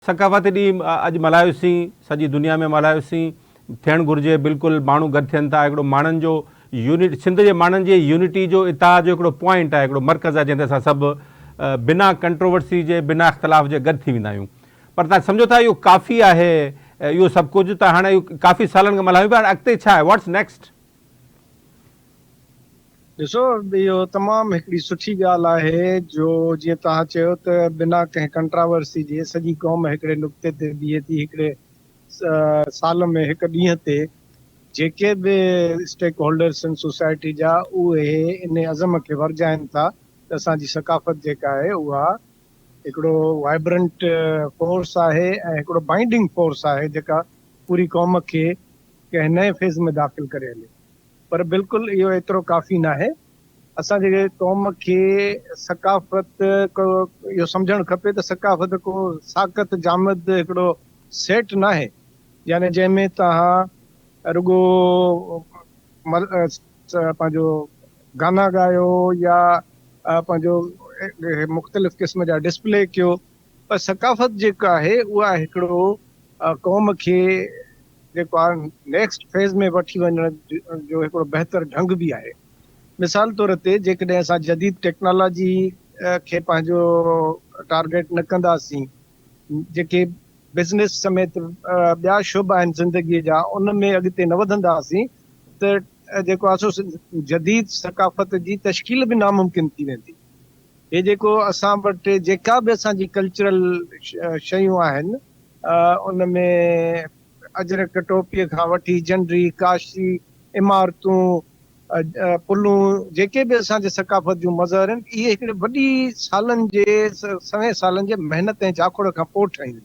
सकाफ़ती ॾींहुं अॼु मल्हायोसीं, सॼी दुनिया में मल्हायोसीं, थियणु घुरिजे। बिल्कुलु माण्हू गॾु थियनि था। हिकिड़ो माण्हुनि जो यूनिट, सिंध जे माण्हुनि जे यूनिटी जो इतिहाद जो हिकिड़ो पॉइंट आहे, हिकिड़ो मर्कज़ आहे जंहिं ते असां सभु बिना कंट्रोवर्सी जे, बिना इख़्तिलाफ़ जे गॾु थी वेंदा आहियूं। पर तव्हां सम्झो था इहो काफ़ी आहे, इहो सभु कुझु त हाणे इहो काफ़ी सालनि खां मल्हायूं पिया। अॻिते छा आहे? What's next? ॾिसो, इहो तमामु हिकिड़ी सुठी ॻाल्हि आहे जो जीअं तव्हां चयो त बिना कंहिं कंट्रावर्सी जे सॼी क़ौम हिकिड़े नुक़्ते ते बीहे थी, हिकिड़े साल में हिकु ॾींहं ते जेके बि स्टेक होल्डर्स आहिनि सोसाइटी जा, उहे इन अज़म खे वरजाइनि था त असांजी सकाफ़त जेका आहे उहा हिकिड़ो वाइब्रेंट फोर्स आहे ऐं हिकिड़ो बाइंडिंग फोर्स आहे जेका पूरी क़ौम खे कंहिं नए फेज़ में दाख़िल करे हले। पर बिल्कुलु इहो एतिरो काफ़ी न आहे। असांजे क़ौम खे सकाफ़त को इहो सम्झणु खपे त सकाफ़त को साक़त जामद हिकिड़ो सेट न आहे, यानी जंहिंमें तव्हां रुगो पंहिंजो गाना ॻायो या पंहिंजो मुख़्तलिफ़ क़िस्म जा डिस्प्ले कयो। पर सकाफ़त जेका आहे उहा हिकिड़ो क़ौम खे जेको आहे नेक्स्ट फेज़ में वठी वञण जो हिकिड़ो बहितर ढंग बि आहे। मिसाल तौर ते जेकॾहिं असां जदीद टेक्नोलॉजी खे पंहिंजो टारगेट न कंदासीं, जेके बिज़नेस समेत ॿिया शुभ आहिनि ज़िंदगीअ जा, उन में अॻिते न वधंदासीं त जेको आहे सो जदीद सकाफ़त जी तश्कील बि नामुमकिन थी वेंदी। हे जेको असां वटि जेका बि असांजी कल्चरल शयूं आहिनि, उन में अजरक टोपीअ खां वठी झंडरी, काशी, इमारतूं, पुलूं, जेके बि असांजे सकाफ़त जूं मज़हर आहिनि, इहे हिकिड़े वॾी सालनि जे सवे सालनि जे महिनत ऐं जाखोड़ खां पोइ ठाहियूं।